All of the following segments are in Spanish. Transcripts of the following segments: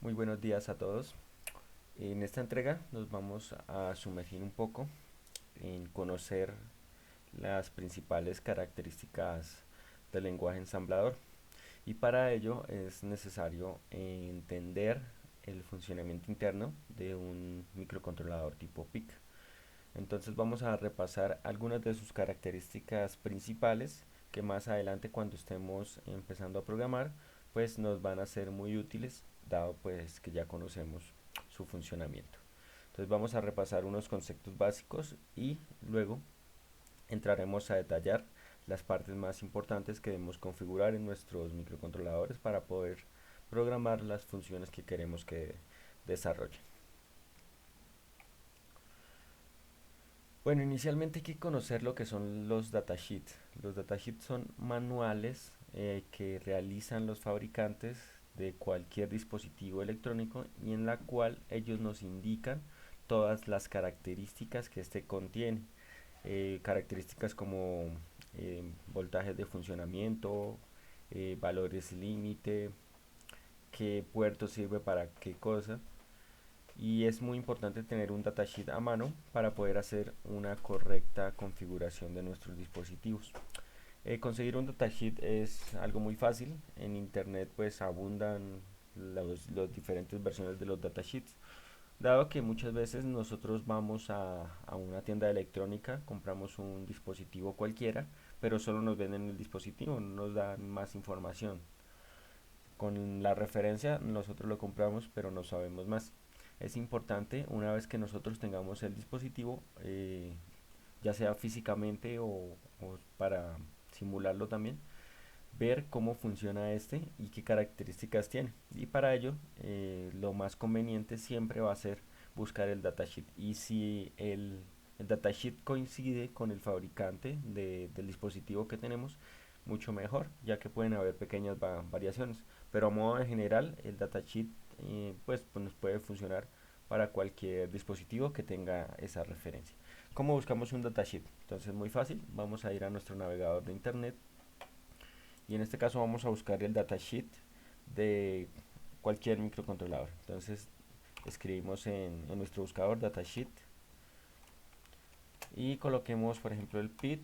Muy buenos días a todos. En esta entrega nos vamos a sumergir un poco en conocer las principales características del lenguaje ensamblador y para ello es necesario entender el funcionamiento interno de un microcontrolador tipo PIC. Entonces vamos a repasar algunas de sus características principales que más adelante cuando estemos empezando a programar pues nos van a ser muy útiles dado pues que ya conocemos su funcionamiento. Entonces vamos a repasar unos conceptos básicos y luego entraremos a detallar las partes más importantes que debemos configurar en nuestros microcontroladores para poder programar las funciones que queremos que desarrollen. Bueno, inicialmente hay que conocer lo que son los datasheets. Los datasheets son manuales que realizan los fabricantes de cualquier dispositivo electrónico y en la cual ellos nos indican todas las características que este contiene. Características como voltajes de funcionamiento, valores límite, qué puerto sirve para qué cosa y es muy importante tener un datasheet a mano para poder hacer una correcta configuración de nuestros dispositivos. Conseguir un datasheet es algo muy fácil. En internet pues abundan los diferentes versiones de los datasheets. Dado que muchas veces nosotros vamos a una tienda de electrónica, compramos un dispositivo cualquiera, pero solo nos venden el dispositivo, no nos dan más información. Con la referencia nosotros lo compramos, pero no sabemos más. Es importante, una vez que nosotros tengamos el dispositivo, ya sea físicamente o para simularlo también, ver cómo funciona este y qué características tiene. Y para ello, lo más conveniente siempre va a ser buscar el datasheet. Y si el datasheet coincide con el fabricante del dispositivo que tenemos, mucho mejor, ya que pueden haber pequeñas variaciones. Pero a modo de general, el datasheet pues nos puede funcionar para cualquier dispositivo que tenga esa referencia. ¿Cómo buscamos un datasheet? Entonces muy fácil, vamos a ir a nuestro navegador de internet y en este caso vamos a buscar el datasheet de cualquier microcontrolador. Entonces escribimos en nuestro buscador datasheet y coloquemos por ejemplo el PIT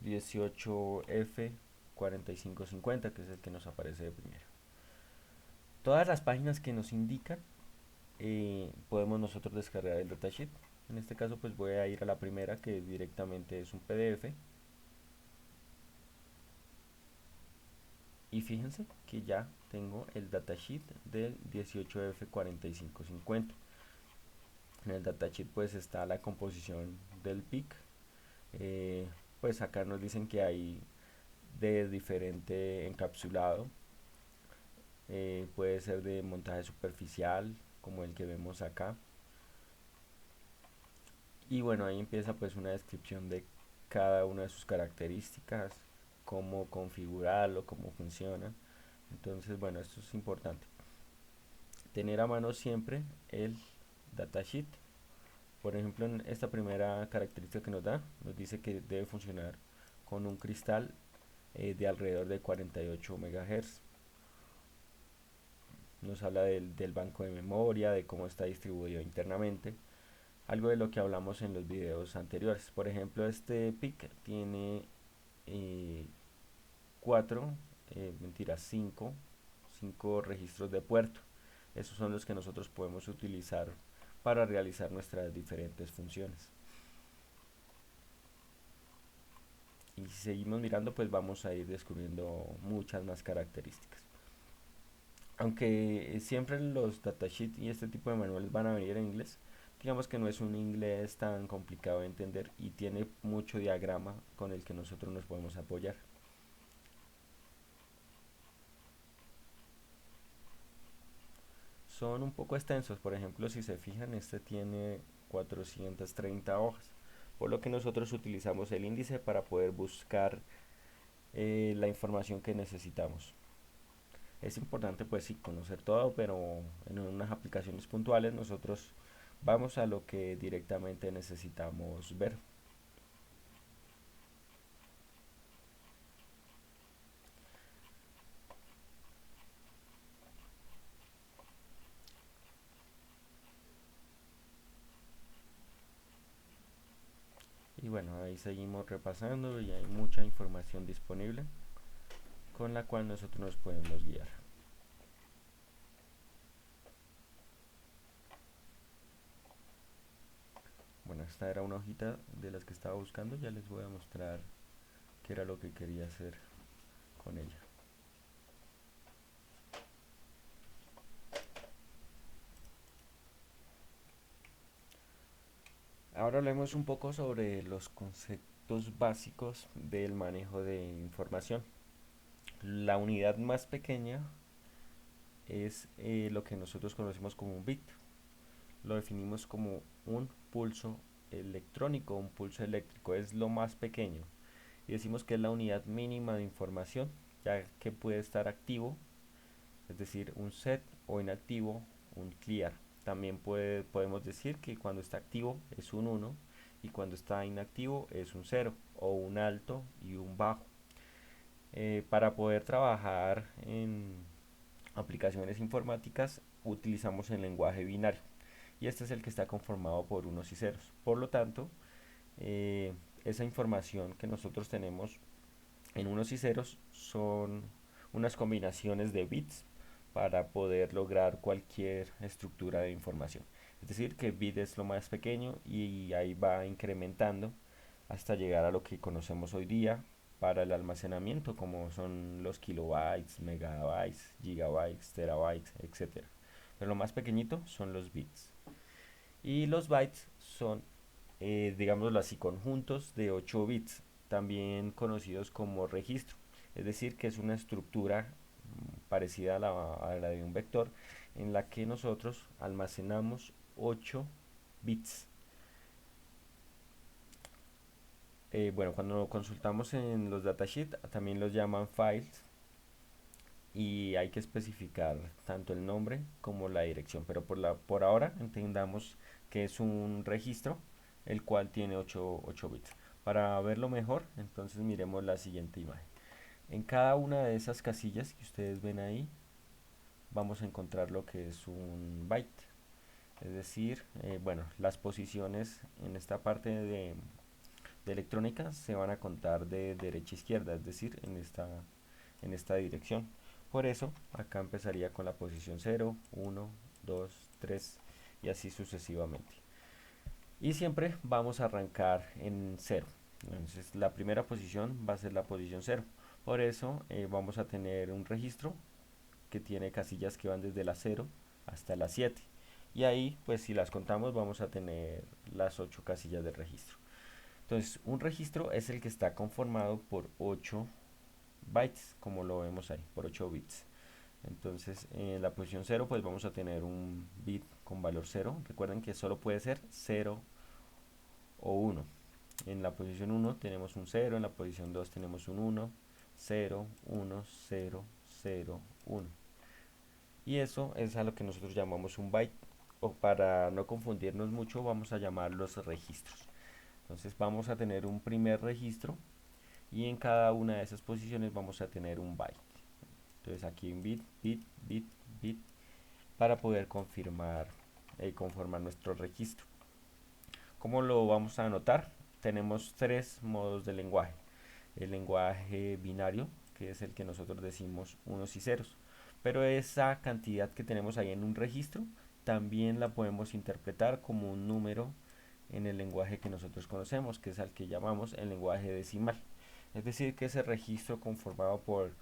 18F4550, que es el que nos aparece de primero. Todas las páginas que nos indican podemos nosotros descargar el datasheet. En este caso pues voy a ir a la primera, que directamente es un PDF. Y fíjense que ya tengo el datasheet del 18F4550. En el datasheet pues está la composición del PIC. Eh, pues acá nos dicen que hay de diferente encapsulado. Puede ser de montaje superficial, como el que vemos acá. Y bueno, ahí empieza pues una descripción de cada una de sus características, cómo configurarlo, cómo funciona. Entonces, bueno, esto es importante. Tener a mano siempre el datasheet. Por ejemplo, en esta primera característica que nos da, nos dice que debe funcionar con un cristal de alrededor de 48 MHz. Nos habla del banco de memoria, de cómo está distribuido internamente, algo de lo que hablamos en los videos anteriores. Por ejemplo, este PIC tiene 4, mentira, 5 registros de puerto. Esos son los que nosotros podemos utilizar para realizar nuestras diferentes funciones. Y si seguimos mirando, pues vamos a ir descubriendo muchas más características. Aunque siempre los datasheets y este tipo de manuales van a venir en inglés, digamos que no es un inglés tan complicado de entender y tiene mucho diagrama con el que nosotros nos podemos apoyar. Son un poco extensos, por ejemplo, si se fijan, este tiene 430 hojas, por lo que nosotros utilizamos el índice para poder buscar la información que necesitamos. Es importante pues sí conocer todo, pero en unas aplicaciones puntuales nosotros vamos a lo que directamente necesitamos ver. bueno, ahí seguimos repasando y hay mucha información disponible con la cual nosotros nos podemos guiar. Bueno, esta era una hojita de las que estaba buscando, ya les voy a mostrar qué era lo que quería hacer con ella. Ahora hablemos un poco sobre los conceptos básicos del manejo de información. La unidad más pequeña es lo que nosotros conocemos como un bit. Lo definimos como un pulso electrónico, un pulso eléctrico, es lo más pequeño. Y decimos que es la unidad mínima de información, ya que puede estar activo, es decir, un set, o inactivo, un clear. También podemos decir que cuando está activo es un 1 y cuando está inactivo es un 0, o un alto y un bajo. Para poder trabajar en aplicaciones informáticas utilizamos el lenguaje binario y este es el que está conformado por unos y ceros. Por lo tanto, eh, esa información que nosotros tenemos en unos y ceros son unas combinaciones de bits para poder lograr cualquier estructura de información. Es decir, que bit es lo más pequeño y ahí va incrementando hasta llegar a lo que conocemos hoy día para el almacenamiento, como son los kilobytes, megabytes, gigabytes, terabytes, etcétera. Pero lo más pequeñito son los bits. Y los bytes son, digámoslo así, conjuntos de 8 bits, también conocidos como registro. Es decir, que es una estructura parecida a la de un vector, en la que nosotros almacenamos 8 bits. Bueno, cuando lo consultamos en los datasheets, también los llaman files y hay que especificar tanto el nombre como la dirección, pero por ahora entendamos que es un registro el cual tiene 8 bits. Para verlo mejor, entonces miremos la siguiente imagen. En cada una de esas casillas que ustedes ven ahí, vamos a encontrar lo que es un byte. Es decir, bueno, las posiciones en esta parte de electrónica se van a contar de derecha a izquierda, es decir, en esta dirección. Por eso, acá empezaría con la posición 0, 1, 2, 3 y así sucesivamente. Y siempre vamos a arrancar en 0. Entonces, la primera posición va a ser la posición 0. Por eso, vamos a tener un registro que tiene casillas que van desde la 0 hasta la 7. Y ahí, pues si las contamos, vamos a tener las 8 casillas del registro. Entonces, un registro es el que está conformado por 8 bytes, como lo vemos ahí, por 8 bits. Entonces, en la posición 0, pues vamos a tener un bit con valor 0. Recuerden que solo puede ser 0 o 1. En la posición 1 tenemos un 0, en la posición 2 tenemos un 1, 0, 1, 0, 0, 1. Y eso es a lo que nosotros llamamos un byte, o para no confundirnos mucho vamos a llamar los registros. Entonces vamos a tener un primer registro y en cada una de esas posiciones vamos a tener un byte. Entonces aquí un bit, bit, bit, bit para poder conformar nuestro registro. ¿Cómo lo vamos a anotar? Tenemos tres modos de lenguaje. El lenguaje binario, que es el que nosotros decimos unos y ceros. Pero esa cantidad que tenemos ahí en un registro también la podemos interpretar como un número en el lenguaje que nosotros conocemos, que es al que llamamos el lenguaje decimal. Es decir, que ese registro conformado por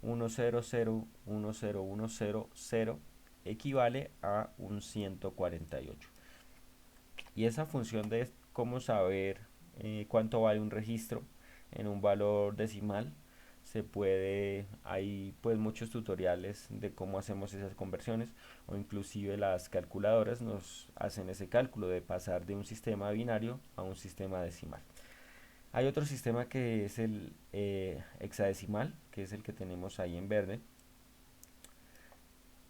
100101000 equivale a un 148. Y esa función de cómo saber cuánto vale un registro en un valor decimal, hay pues muchos tutoriales de cómo hacemos esas conversiones o inclusive las calculadoras nos hacen ese cálculo de pasar de un sistema binario a un sistema decimal. Hay otro sistema que es el hexadecimal, que es el que tenemos ahí en verde.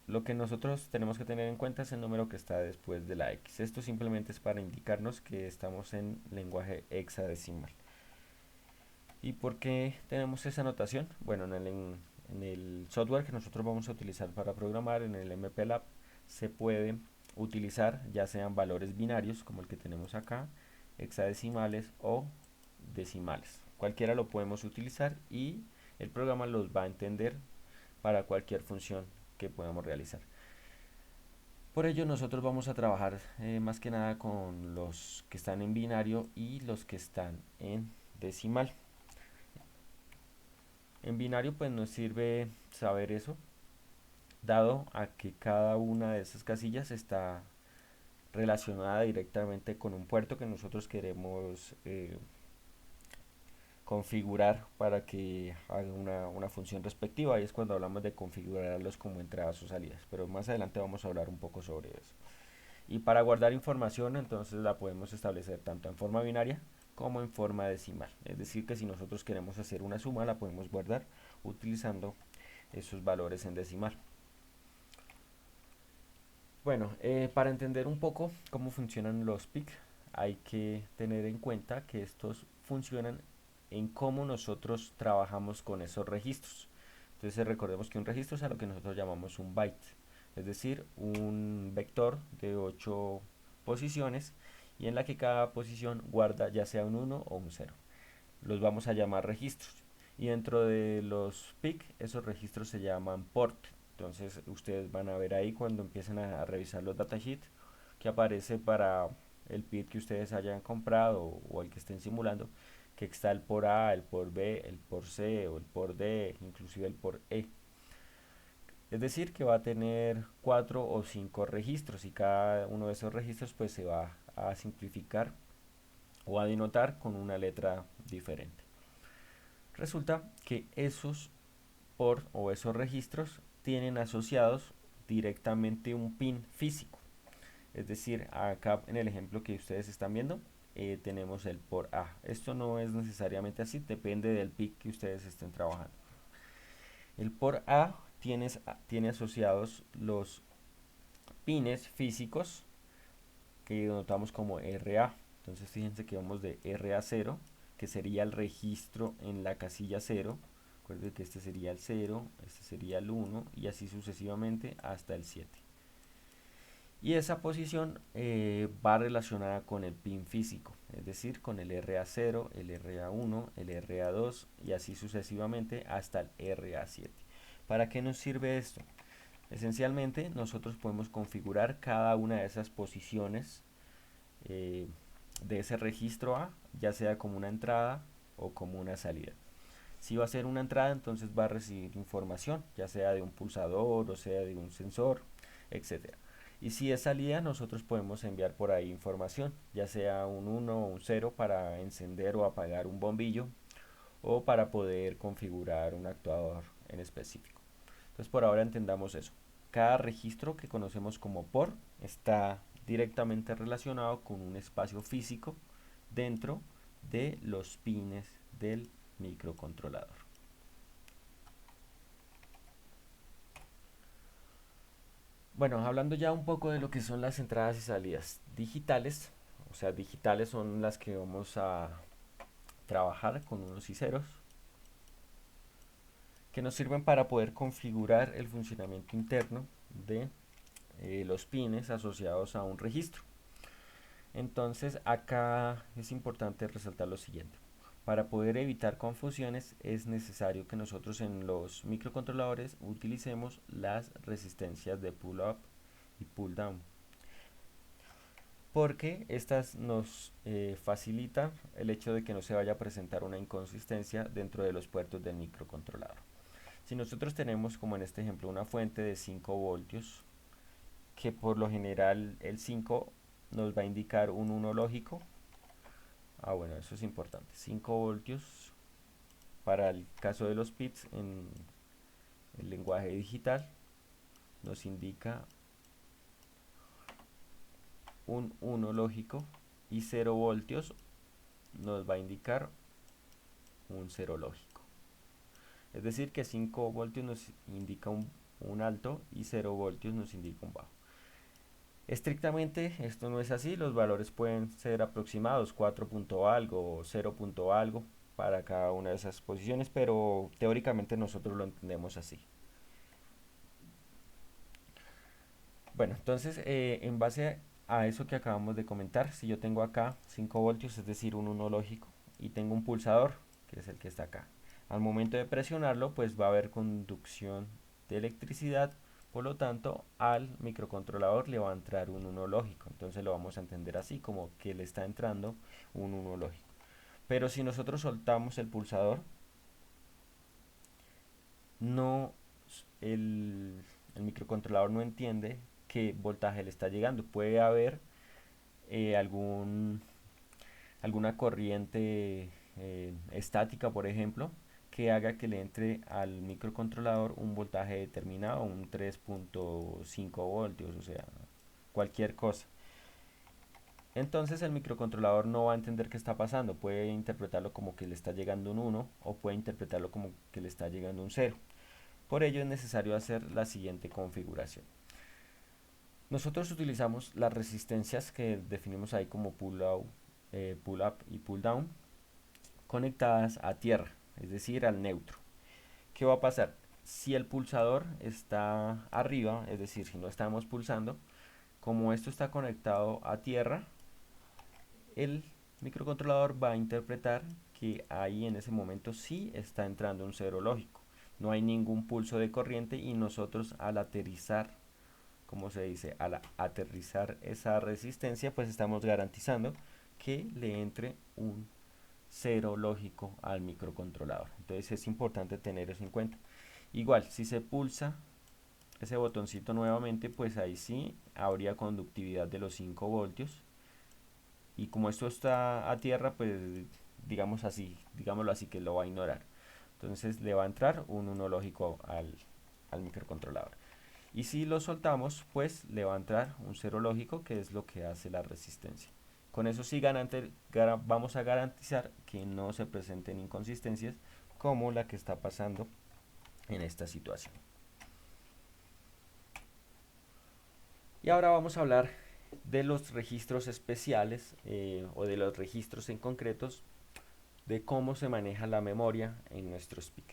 Lo que nosotros tenemos que tener en cuenta es el número que está después de la X. Esto simplemente es para indicarnos que estamos en lenguaje hexadecimal. ¿Y por qué tenemos esa notación? Bueno, en el software que nosotros vamos a utilizar para programar, en el MPLAB, se puede utilizar ya sean valores binarios como el que tenemos acá, hexadecimales o decimales. Cualquiera lo podemos utilizar y el programa los va a entender para cualquier función que podamos realizar. Por ello nosotros vamos a trabajar más que nada con los que están en binario y los que están en decimal. En binario pues nos sirve saber eso, dado a que cada una de esas casillas está relacionada directamente con un puerto que nosotros queremos configurar para que haga una función respectiva. Ahí es cuando hablamos de configurarlos como entradas o salidas, pero más adelante vamos a hablar un poco sobre eso. Y para guardar información entonces la podemos establecer tanto en forma binaria como en forma decimal. Es decir, que si nosotros queremos hacer una suma la podemos guardar utilizando esos valores en decimal. Bueno, para entender un poco cómo funcionan los PIC, hay que tener en cuenta que estos funcionan en cómo nosotros trabajamos con esos registros. Entonces recordemos que un registro es a lo que nosotros llamamos un byte, es decir, un vector de 8 posiciones y en la que cada posición guarda ya sea un 1 o un 0. Los vamos a llamar registros y dentro de los PIC esos registros se llaman port. Entonces ustedes van a ver ahí cuando empiecen a revisar los datasheets que aparece para el PIC que ustedes hayan comprado o el que estén simulando, que está el por A, el por B, el por C o el por D, inclusive el por E. Es decir, que va a tener 4 o 5 registros y cada uno de esos registros pues se va a simplificar o a denotar con una letra diferente. Resulta que esos por o esos registros tienen asociados directamente un pin físico. Es decir, acá en el ejemplo que ustedes están viendo, tenemos el por A. Esto no es necesariamente así, depende del PIC que ustedes estén trabajando. El por A tiene asociados los pines físicos que notamos como RA. Entonces fíjense que vamos de RA0, que sería el registro en la casilla 0. Recuerden que este sería el 0, este sería el 1 y así sucesivamente hasta el 7. Y esa posición va relacionada con el pin físico, es decir, con el RA0, el RA1, el RA2 y así sucesivamente hasta el RA7. ¿Para qué nos sirve esto? Esencialmente nosotros podemos configurar cada una de esas posiciones eh, de ese registro A, ya sea como una entrada o como una salida. Si va a ser una entrada, entonces va a recibir información, ya sea de un pulsador o sea de un sensor, etcétera. Y si es salida, nosotros podemos enviar por ahí información, ya sea un 1 o un 0 para encender o apagar un bombillo o para poder configurar un actuador en específico. Entonces por ahora entendamos eso. Cada registro que conocemos como por está directamente relacionado con un espacio físico dentro de los pines del microcontrolador. Bueno, hablando ya un poco de lo que son las entradas y salidas digitales, o sea, digitales son las que vamos a trabajar con unos y ceros, que nos sirven para poder configurar el funcionamiento interno de los pines asociados a un registro. Entonces acá es importante resaltar lo siguiente. Para poder evitar confusiones es necesario que nosotros en los microcontroladores utilicemos las resistencias de pull up y pull down, porque estas nos facilitan el hecho de que no se vaya a presentar una inconsistencia dentro de los puertos del microcontrolador. Si nosotros tenemos, como en este ejemplo, una fuente de 5 voltios, que por lo general el 5 nos va a indicar un 1 lógico. Bueno, eso es importante. 5 voltios para el caso de los bits en el lenguaje digital nos indica un 1 lógico y 0 voltios nos va a indicar un 0 lógico. Es decir que 5 voltios nos indica un alto y 0 voltios nos indica un bajo. Estrictamente esto no es así, los valores pueden ser aproximados 4 punto algo o 0 punto algo para cada una de esas posiciones, pero teóricamente nosotros lo entendemos así. Bueno, entonces en base a eso que acabamos de comentar, si yo tengo acá 5 voltios, es decir, un 1 lógico, y tengo un pulsador, que es el que está acá. Al momento de presionarlo, pues va a haber conducción de electricidad, por lo tanto, al microcontrolador le va a entrar un 1 lógico. Entonces lo vamos a entender así, como que le está entrando un 1 lógico. Pero si nosotros soltamos el pulsador, no el, el microcontrolador no entiende qué voltaje le está llegando. Puede haber eh, algún, alguna corriente estática, por ejemplo, que haga que le entre al microcontrolador un voltaje determinado, un 3.5 voltios, o sea, cualquier cosa. Entonces el microcontrolador no va a entender qué está pasando, puede interpretarlo como que le está llegando un 1 o puede interpretarlo como que le está llegando un 0. Por ello es necesario hacer la siguiente configuración. Nosotros utilizamos las resistencias que definimos ahí como pull up y pull down conectadas a tierra, es decir, al neutro. ¿Qué va a pasar? Si el pulsador está arriba, es decir, si no estamos pulsando, como esto está conectado a tierra, el microcontrolador va a interpretar que ahí en ese momento sí está entrando un cero lógico. No hay ningún pulso de corriente y nosotros al aterrizar, como se dice, al aterrizar esa resistencia, pues estamos garantizando que le entre un cero lógico al microcontrolador. Entonces es importante tener eso en cuenta. Igual, si se pulsa ese botoncito nuevamente, pues ahí sí habría conductividad de los 5 voltios. Y como esto está a tierra, pues digamos así, digámoslo así, que lo va a ignorar. Entonces le va a entrar un 1 lógico al microcontrolador. Y si lo soltamos, pues le va a entrar un 0 lógico, que es lo que hace la resistencia. Con eso sí vamos a garantizar que no se presenten inconsistencias como la que está pasando en esta situación. Y ahora vamos a hablar de los registros especiales o de los registros en concretos de cómo se maneja la memoria en nuestro SPIC.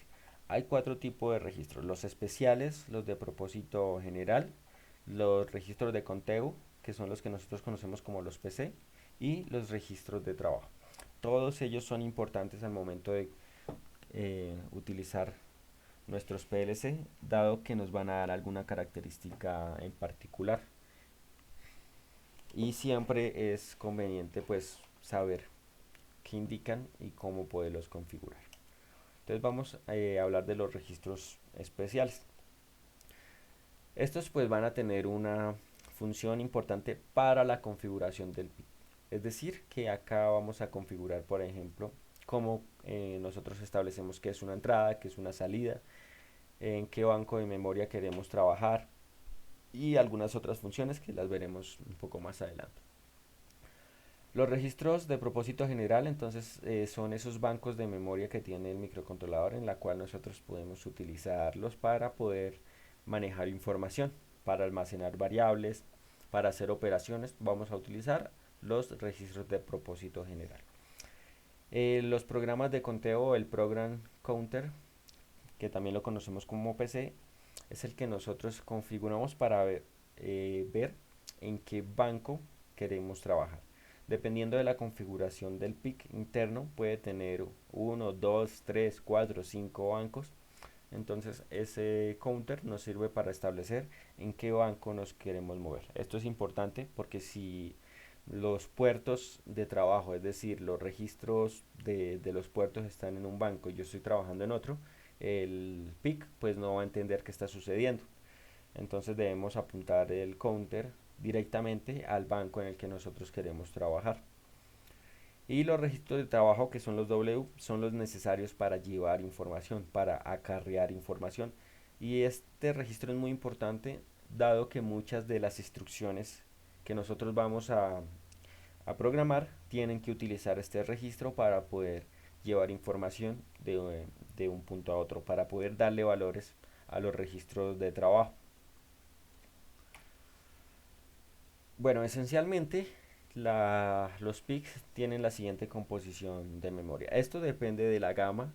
Hay 4 tipos de registros: los especiales, los de propósito general, los registros de conteo, que son los que nosotros conocemos como los PC, y los registros de trabajo. Todos ellos son importantes al momento de utilizar nuestros PLC, dado que nos van a dar alguna característica en particular. Y siempre es conveniente pues saber qué indican y cómo poderlos configurar. Entonces vamos a hablar de los registros especiales. Estos pues van a tener una función importante para la configuración del PIC. Es decir, que acá vamos a configurar, por ejemplo, cómo nosotros establecemos qué es una entrada, qué es una salida, en qué banco de memoria queremos trabajar y algunas otras funciones que las veremos un poco más adelante. Los registros de propósito general, entonces, son esos bancos de memoria que tiene el microcontrolador en la cual nosotros podemos utilizarlos para poder manejar información, para almacenar variables, para hacer operaciones. Vamos a utilizar los registros de propósito general. Los programas de conteo, el program counter, que también lo conocemos como PC, es el que nosotros configuramos para ver en qué banco queremos trabajar. Dependiendo de la configuración del PIC interno, puede tener uno, 2, 3, 4, 5 bancos. Entonces ese counter nos sirve para establecer en qué banco nos queremos mover. Esto es importante porque si los puertos de trabajo, es decir, los registros de los puertos están en un banco y yo estoy trabajando en otro, el PIC pues no va a entender qué está sucediendo. Entonces debemos apuntar el counter directamente al banco en el que nosotros queremos trabajar. Y los registros de trabajo, que son los W, son los necesarios para llevar información, para acarrear información. Y este registro es muy importante dado que muchas de las instrucciones que nosotros vamos a programar tienen que utilizar este registro para poder llevar información de un punto a otro, para poder darle valores a los registros de trabajo. Bueno, esencialmente los PICs tienen la siguiente composición de memoria. Esto depende de la gama,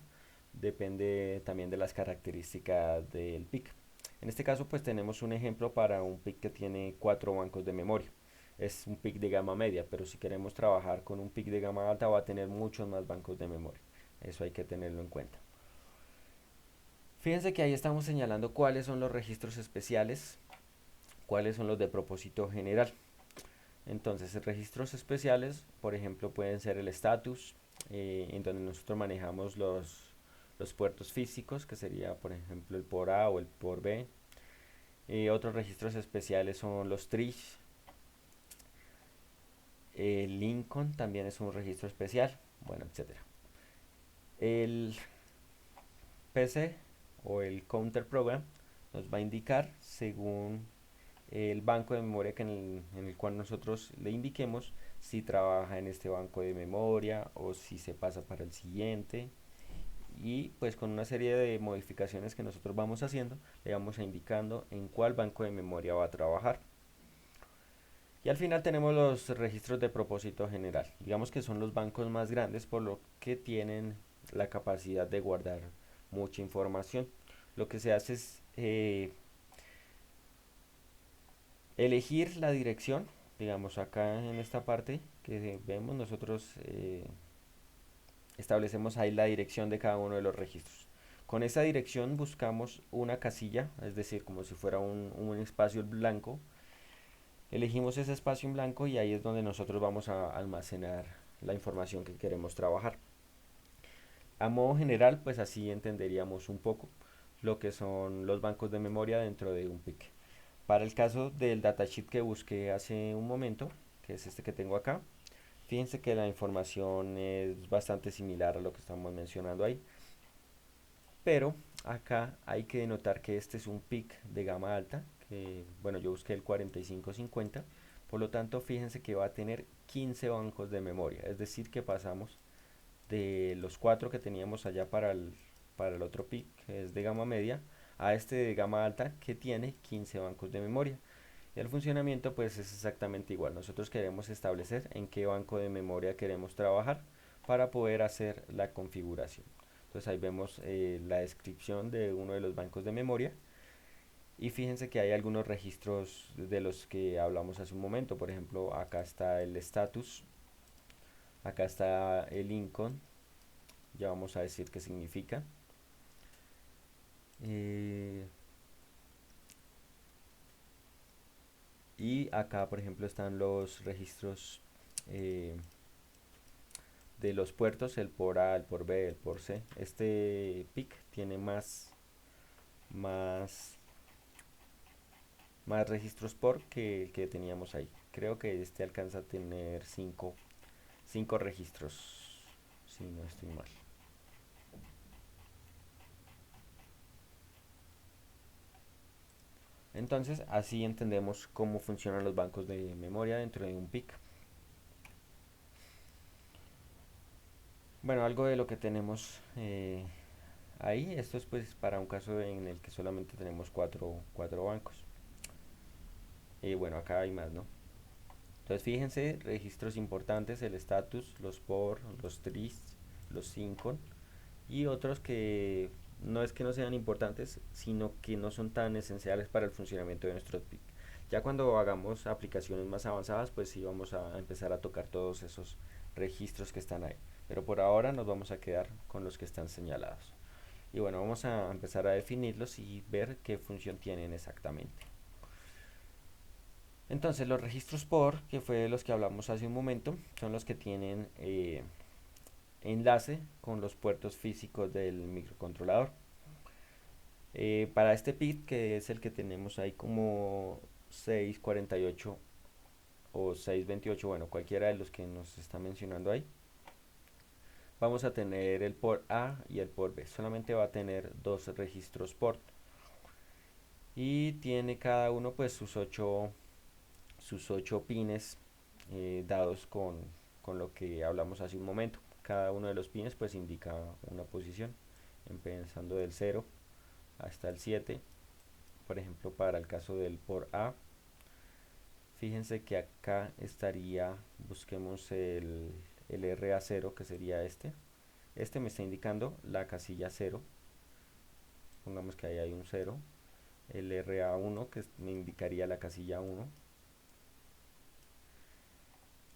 depende también de las características del PIC. En este caso pues tenemos un ejemplo para un PIC que tiene 4 bancos de memoria. es un PIC de gama media, pero si queremos trabajar con un PIC de gama alta va a tener muchos más bancos de memoria. Eso hay que tenerlo en cuenta. Fíjense que ahí estamos señalando cuáles son los registros especiales, cuáles son los de propósito general. Entonces, registros especiales, por ejemplo, pueden ser el status, en donde nosotros manejamos los puertos físicos, que sería, por ejemplo, el por A o el por B. Otros registros especiales son los trish. El Lincoln también es un registro especial, bueno, etcétera. El PC o el counter program nos va a indicar según el banco de memoria en el cual nosotros le indiquemos si trabaja en este banco de memoria o si se pasa para el siguiente, y pues con una serie de modificaciones que nosotros vamos haciendo le vamos a indicando en cuál banco de memoria va a trabajar. Y al final tenemos los registros de propósito general, digamos que son los bancos más grandes por lo que tienen la capacidad de guardar mucha información. Lo que se hace es elegir la dirección, digamos acá en esta parte que vemos nosotros establecemos ahí la dirección de cada uno de los registros. Con esa dirección buscamos una casilla, es decir, como si fuera un espacio blanco. Elegimos ese espacio en blanco y ahí es donde nosotros vamos a almacenar la información que queremos trabajar. A modo general, pues así entenderíamos un poco lo que son los bancos de memoria dentro de un PIC. Para el caso del datasheet que busqué hace un momento, que es este que tengo acá, fíjense que la información es bastante similar a lo que estamos mencionando ahí, pero acá hay que denotar que este es un PIC de gama alta, que bueno, yo busqué el 4550, por lo tanto fíjense que va a tener 15 bancos de memoria, es decir que pasamos de los 4 que teníamos allá para el otro PIC, que es de gama media, a este de gama alta que tiene 15 bancos de memoria. Y el funcionamiento pues es exactamente igual. Nosotros queremos establecer en qué banco de memoria queremos trabajar para poder hacer la configuración. Entonces ahí vemos la descripción de uno de los bancos de memoria. Y fíjense que hay algunos registros de los que hablamos hace un momento. Por ejemplo, acá está el status, acá está el Lincoln. Ya vamos a decir qué significa. Eh, y acá, por ejemplo, están los registros eh, de los puertos, el por A, el por B, el por C. Este PIC tiene más, más registros por que el que teníamos ahí. Creo que este alcanza a tener 5 registros, si no estoy mal. Entonces, así entendemos cómo funcionan los bancos de memoria dentro de un PIC. Bueno, algo de lo que tenemos ahí, esto es pues para un caso en el que solamente tenemos cuatro bancos. Y bueno, acá hay más, ¿no? Entonces fíjense, registros importantes, el status, los por, los tris, los sincon y otros que no es que no sean importantes, sino que no son tan esenciales para el funcionamiento de nuestro PIC. Ya cuando hagamos aplicaciones más avanzadas, pues sí vamos a empezar a tocar todos esos registros que están ahí. Pero por ahora nos vamos a quedar con los que están señalados. Y bueno, vamos a empezar a definirlos y ver qué función tienen exactamente. Entonces los registros por, que fue de los que hablamos hace un momento, son los que tienen enlace con los puertos físicos del microcontrolador. Para este PIC, que es el que tenemos ahí como 648 o 628, bueno, cualquiera de los que nos está mencionando ahí, vamos a tener el port A y el port B. Solamente va a tener dos registros port y tiene cada uno pues sus ocho pines dados con lo que hablamos hace un momento. Cada uno de los pines pues indica una posición, empezando del 0 hasta el 7. Por ejemplo, para el caso del por A, fíjense que acá estaría, busquemos el RA0, que sería este. Este me está indicando la casilla 0. Pongamos que ahí hay un 0. El RA1 que me indicaría la casilla 1.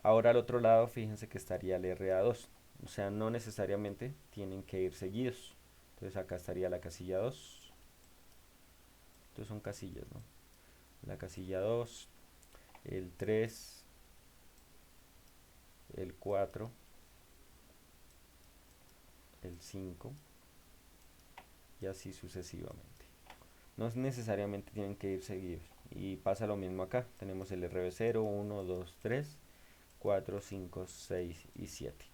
Ahora al otro lado, fíjense que estaría el RA2. O sea, no necesariamente tienen que ir seguidos. Entonces acá estaría la casilla 2. Estos son casillas, ¿no? La casilla 2, el 3, el 4, el 5 y así sucesivamente. No necesariamente tienen que ir seguidos. Y pasa lo mismo acá. Tenemos el RB0, 1, 2, 3, 4, 5, 6 y 7.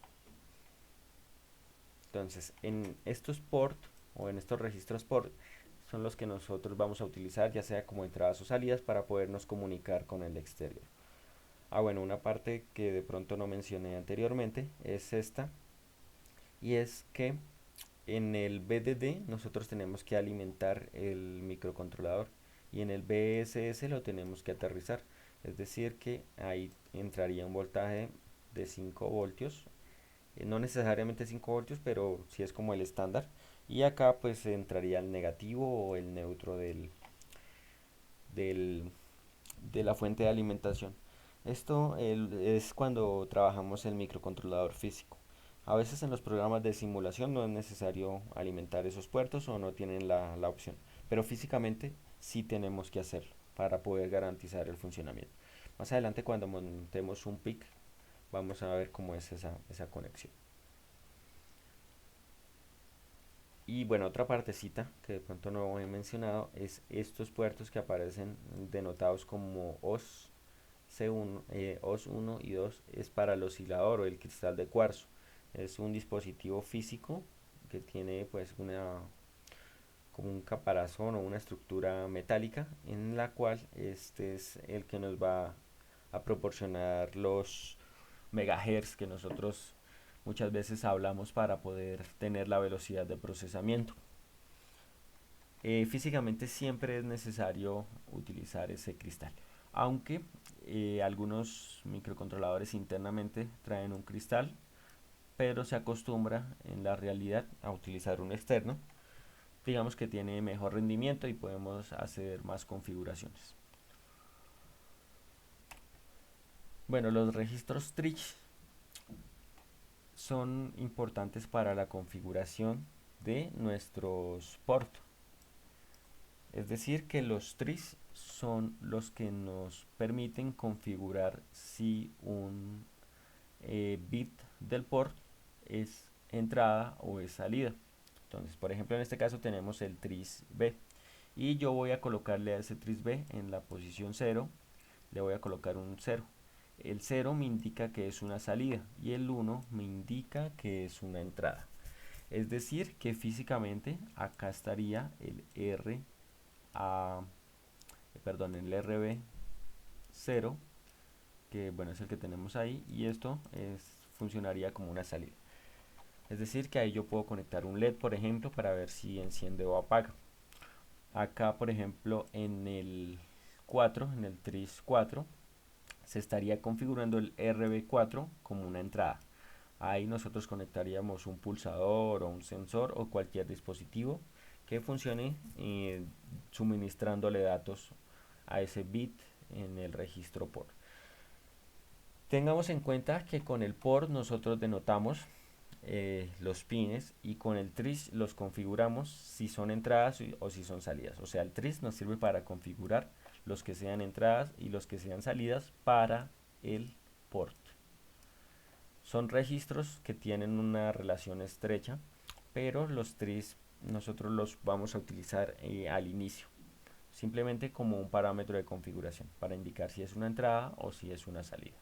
Entonces, en estos port o en estos registros port son los que nosotros vamos a utilizar ya sea como entradas o salidas para podernos comunicar con el exterior. Ah, bueno, una parte que de pronto no mencioné anteriormente es esta, y es que en el BDD nosotros tenemos que alimentar el microcontrolador y en el BSS lo tenemos que aterrizar. Es decir, que ahí entraría un voltaje de 5 voltios, no necesariamente 5 voltios, pero sí es como el estándar. Y acá pues entraría el negativo o el neutro del, de la fuente de alimentación. Esto es cuando trabajamos el microcontrolador físico. A veces en los programas de simulación no es necesario alimentar esos puertos o no tienen la opción, pero físicamente sí tenemos que hacerlo para poder garantizar el funcionamiento. Más adelante cuando montemos un PIC vamos a ver cómo es esa conexión. Y bueno, otra partecita que de pronto no he mencionado es estos puertos que aparecen denotados como OS C1, OS 1 y 2 es para el oscilador o el cristal de cuarzo. Es un dispositivo físico que tiene pues una como un caparazón o una estructura metálica en la cual este es el que nos va a proporcionar los megahertz que nosotros muchas veces hablamos para poder tener la velocidad de procesamiento. Físicamente siempre es necesario utilizar ese cristal, aunque algunos microcontroladores internamente traen un cristal, pero se acostumbra en la realidad a utilizar un externo, digamos que tiene mejor rendimiento y podemos hacer más configuraciones. Bueno, los registros Trich son importantes para la configuración de nuestros ports. Es decir, que los tris son los que nos permiten configurar si un bit del port es entrada o es salida. Entonces, por ejemplo, en este caso tenemos el tris B y yo voy a colocarle a ese tris B en la posición 0, le voy a colocar un 0. El 0 me indica que es una salida y el 1 me indica que es una entrada. Es decir, que físicamente acá estaría el R a, perdón, el RB0, que bueno es el que tenemos ahí, y esto funcionaría como una salida. Es decir, que ahí yo puedo conectar un LED, por ejemplo, para ver si enciende o apaga. Acá, por ejemplo, en el 4, en el tris 4, se estaría configurando el RB4 como una entrada. Ahí nosotros conectaríamos un pulsador o un sensor o cualquier dispositivo que funcione suministrándole datos a ese bit en el registro port. Tengamos en cuenta que con el port nosotros denotamos los pines y con el tris los configuramos si son entradas o si son salidas. O sea, el tris nos sirve para configurar los que sean entradas y los que sean salidas para el port. Son registros que tienen una relación estrecha, pero los tris nosotros los vamos a utilizar al inicio, simplemente como un parámetro de configuración para indicar si es una entrada o si es una salida.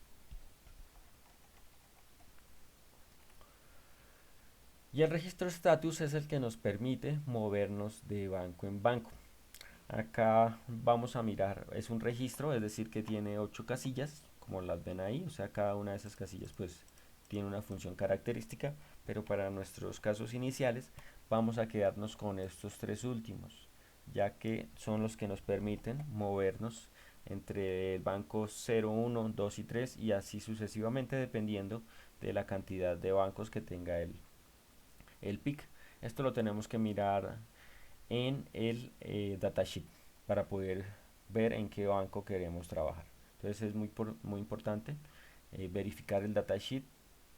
Y el registro status es el que nos permite movernos de banco en banco. Acá vamos a mirar, es un registro, es decir que tiene 8 casillas, como las ven ahí, o sea cada una de esas casillas pues tiene una función característica, pero para nuestros casos iniciales vamos a quedarnos con estos tres últimos, ya que son los que nos permiten movernos entre el banco 0, 1, 2 y 3 y así sucesivamente dependiendo de la cantidad de bancos que tenga el PIC. Esto lo tenemos que mirar en el datasheet para poder ver en qué banco queremos trabajar. Entonces es muy importante verificar el datasheet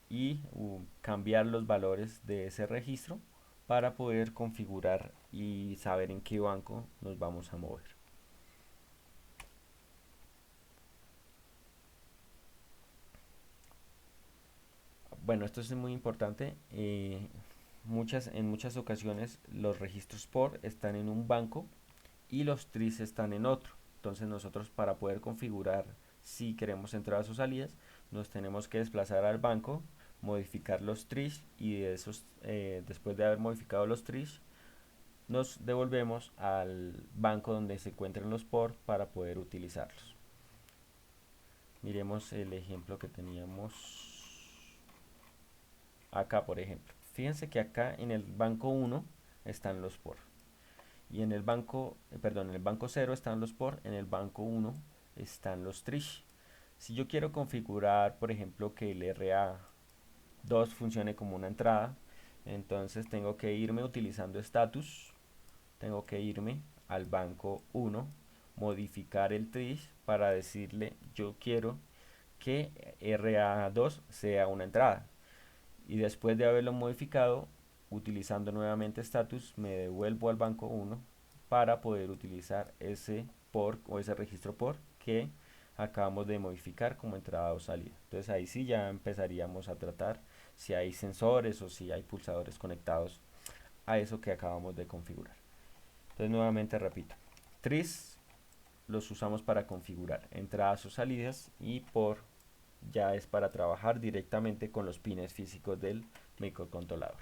y cambiar los valores de ese registro para poder configurar y saber en qué banco nos vamos a mover. Bueno, esto es muy importante. En muchas ocasiones los registros POR están en un banco y los tris están en otro. Entonces nosotros, para poder configurar si queremos entradas o salidas, nos tenemos que desplazar al banco, modificar los tris, y de esos, después de haber modificado los tris, nos devolvemos al banco donde se encuentran los POR para poder utilizarlos. Miremos el ejemplo que teníamos acá, por ejemplo. Fíjense que acá en el banco 1 están los POR, y en el banco, en el banco 0 están los POR, en el banco 1 están los trish. Si yo quiero configurar, por ejemplo, que el RA2 funcione como una entrada, entonces tengo que irme utilizando status, tengo que irme al banco 1, modificar el trish para decirle yo quiero que RA2 sea una entrada, y después de haberlo modificado, utilizando nuevamente status, me devuelvo al banco 1 para poder utilizar ese POR o ese registro POR que acabamos de modificar como entrada o salida. Entonces ahí sí ya empezaríamos a tratar si hay sensores o si hay pulsadores conectados a eso que acabamos de configurar. Entonces nuevamente repito, tris los usamos para configurar entradas o salidas, y POR ya es para trabajar directamente con los pines físicos del microcontrolador.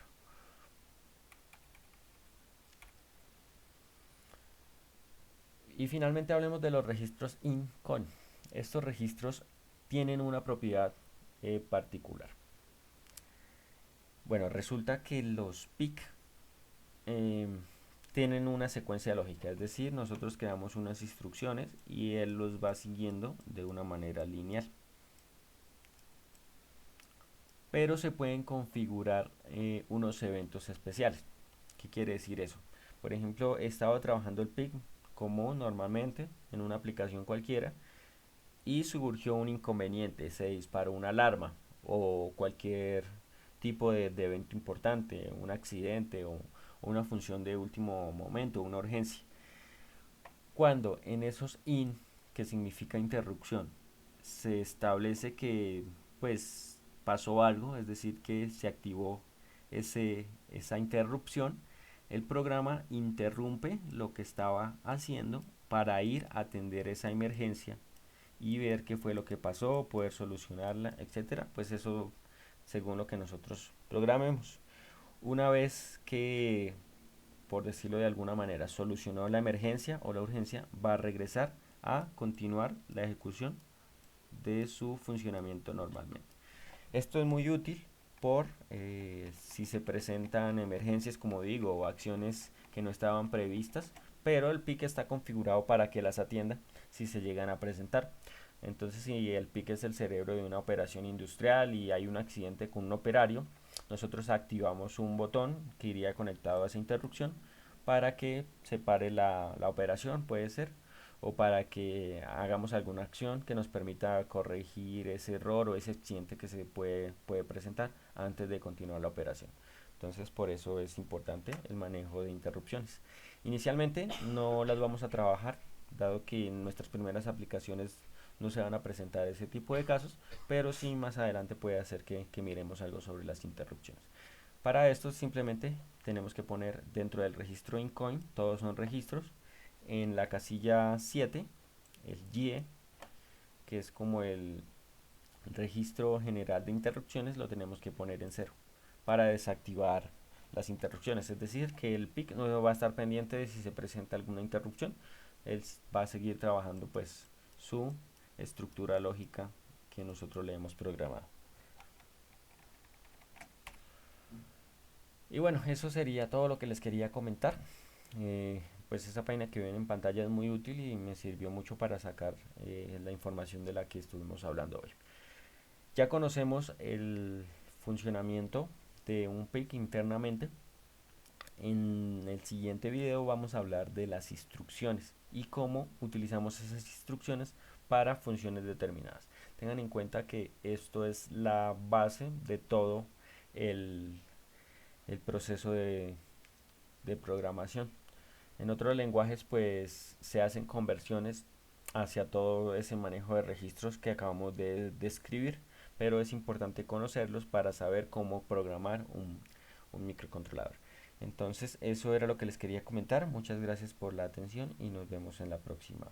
Y finalmente hablemos de los registros in-con. Estos registros tienen una propiedad particular. Bueno, resulta que los PIC eh, tienen una secuencia lógica, es decir, nosotros creamos unas instrucciones y él los va siguiendo de una manera lineal. Pero se pueden configurar unos eventos especiales. ¿Qué quiere decir eso? Por ejemplo, he estado trabajando el PIC como normalmente en una aplicación cualquiera, y surgió un inconveniente, se disparó una alarma o cualquier tipo de evento importante, un accidente o una función de último momento, una urgencia. Cuando en esos in, que significa interrupción, se establece que pues pasó algo, es decir, que se activó esa interrupción, el programa interrumpe lo que estaba haciendo para ir a atender esa emergencia y ver qué fue lo que pasó, poder solucionarla, etcétera. Pues eso según lo que nosotros programemos. Una vez que, por decirlo de alguna manera, solucionó la emergencia o la urgencia, va a regresar a continuar la ejecución de su funcionamiento normalmente. Esto es muy útil por si se presentan emergencias, como digo, o acciones que no estaban previstas, pero el PIC está configurado para que las atienda si se llegan a presentar. Entonces, si el PIC es el cerebro de una operación industrial y hay un accidente con un operario, nosotros activamos un botón que iría conectado a esa interrupción para que se pare la operación, puede ser, o para que hagamos alguna acción que nos permita corregir ese error o ese accidente que se puede presentar antes de continuar la operación. Entonces, por eso es importante el manejo de interrupciones. Inicialmente no las vamos a trabajar, dado que en nuestras primeras aplicaciones no se van a presentar ese tipo de casos, pero sí más adelante puede hacer que miremos algo sobre las interrupciones. Para esto simplemente tenemos que poner dentro del registro InCoin, todos son registros, en la casilla 7, el GIE, que es como el registro general de interrupciones, lo tenemos que poner en 0 para desactivar las interrupciones, es decir, que el PIC no va a estar pendiente de si se presenta alguna interrupción, él va a seguir trabajando pues su estructura lógica que nosotros le hemos programado. Y bueno, eso sería todo lo que les quería comentar. Pues esa página que ven en pantalla es muy útil y me sirvió mucho para sacar la información de la que estuvimos hablando hoy. Ya conocemos el funcionamiento de un PIC internamente. En el siguiente video vamos a hablar de las instrucciones y cómo utilizamos esas instrucciones para funciones determinadas. Tengan en cuenta que esto es la base de todo el, el proceso de programación. En otros lenguajes pues se hacen conversiones hacia todo ese manejo de registros que acabamos de describir, pero es importante conocerlos para saber cómo programar un microcontrolador. Entonces eso era lo que les quería comentar. Muchas gracias por la atención y nos vemos en la próxima.